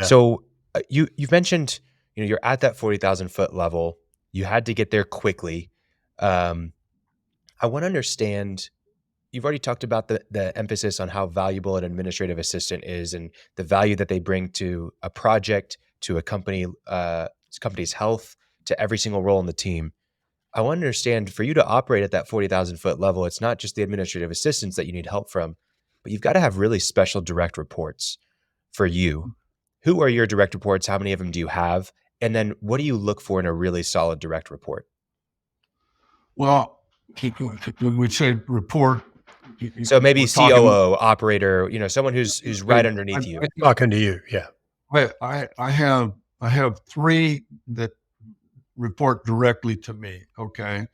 Yeah. So you've mentioned, you're at that 40,000 foot level. You had to get there quickly. Um, I want to understand. You've already talked about the emphasis on how valuable an administrative assistant is and the value that they bring to a project, to a company's health, to every single role in the team. I want to understand, for you to operate at that 40,000 foot level, it's not just the administrative assistants that you need help from, but you've got to have really special direct reports for you. Who are your direct reports? How many of them do you have? And then what do you look for in a really solid direct report? Well, when we say report, So maybe we're talking. COO, operator, someone who's right underneath you. Talking to you. Yeah. I have three that report directly to me. Okay,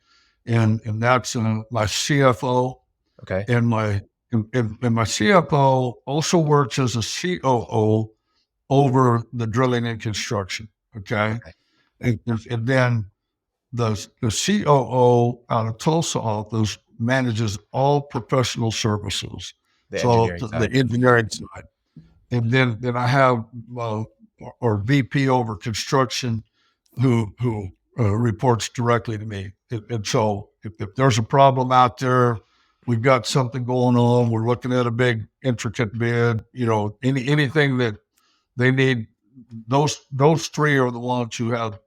and that's my CFO Okay. and my CFO also works as a COO over the drilling and construction. Okay, Okay. and then the COO out of Tulsa office manages all professional services. The So engineering the side. engineering side. And then I have or VP over construction who reports directly to me. And so if there's a problem out there, we've got something going on, we're looking at a big intricate bid, anything that they need, those three are the ones who have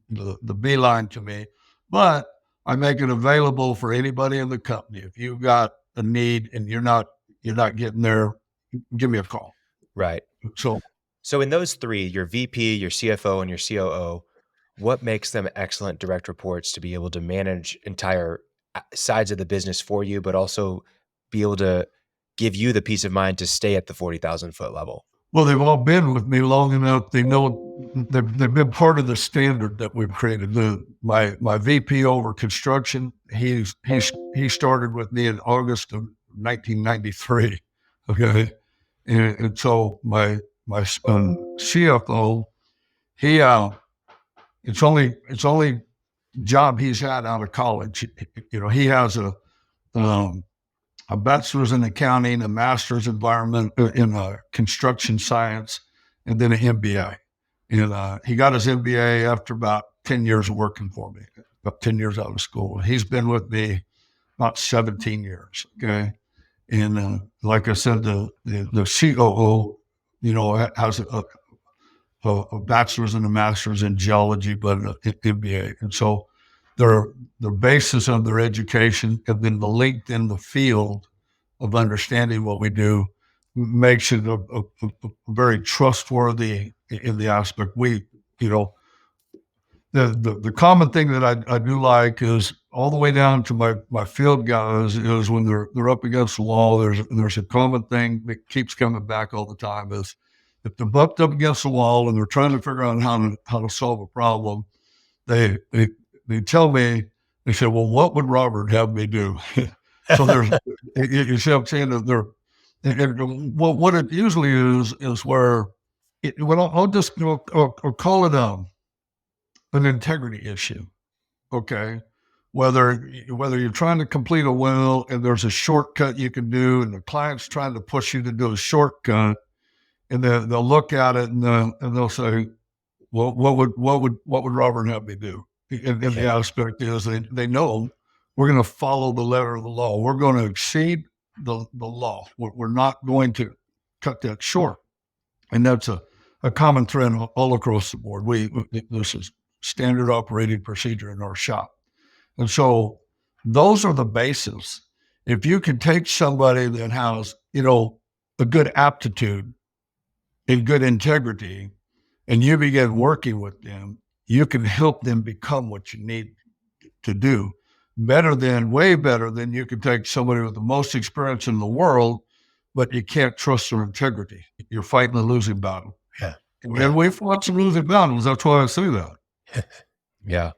the beeline to me. But I make it available for anybody in the company. If you've got a need and you're not getting there, give me a call. Right. So in those three, your VP, your CFO, and your COO, what makes them excellent direct reports to be able to manage entire sides of the business for you, but also be able to give you the peace of mind to stay at the 40,000 foot level? Well, they've all been with me long enough. They know they've been part of the standard that we've created. My VP over construction, he started with me in August of 1993. Okay, and so my CFO, he it's only job he's had out of college. He has a bachelor's in accounting, a master's in construction science, and then an MBA. And he got his MBA after about 10 years of working for me, about 10 years out of school. He's been with me about 17 years. Okay. And like I said, the COO, has a bachelor's and a master's in geology, but an MBA. And so the basis of their education and then the length in the field of understanding what we do makes it a very trustworthy in the aspect. The common thing that I do like is all the way down to my field guys is when they're up against the wall, there's a common thing that keeps coming back all the time is if they're bumped up against the wall and they're trying to figure out how to solve a problem, they tell me, they say, well, what would Robert have me do? So there's, you see what I'm saying? And what it usually is where, I'll just or call it an integrity issue, okay? Whether you're trying to complete a well and there's a shortcut you can do and the client's trying to push you to do a shortcut, and then they'll look at it and they'll say, well, what would Robert have me do? And the aspect is they know we're going to follow the letter of the law. We're going to exceed the law. We're not going to cut that short. And that's a common trend all across the board. This is standard operating procedure in our shop. And so those are the bases. If you can take somebody that has, a good aptitude and good integrity, and you begin working with them, you can help them become what you need to do way better than you can take somebody with the most experience in the world, but you can't trust their integrity. You're fighting a losing battle. Yeah. And we fought some losing battles. That's why I say that. Yeah.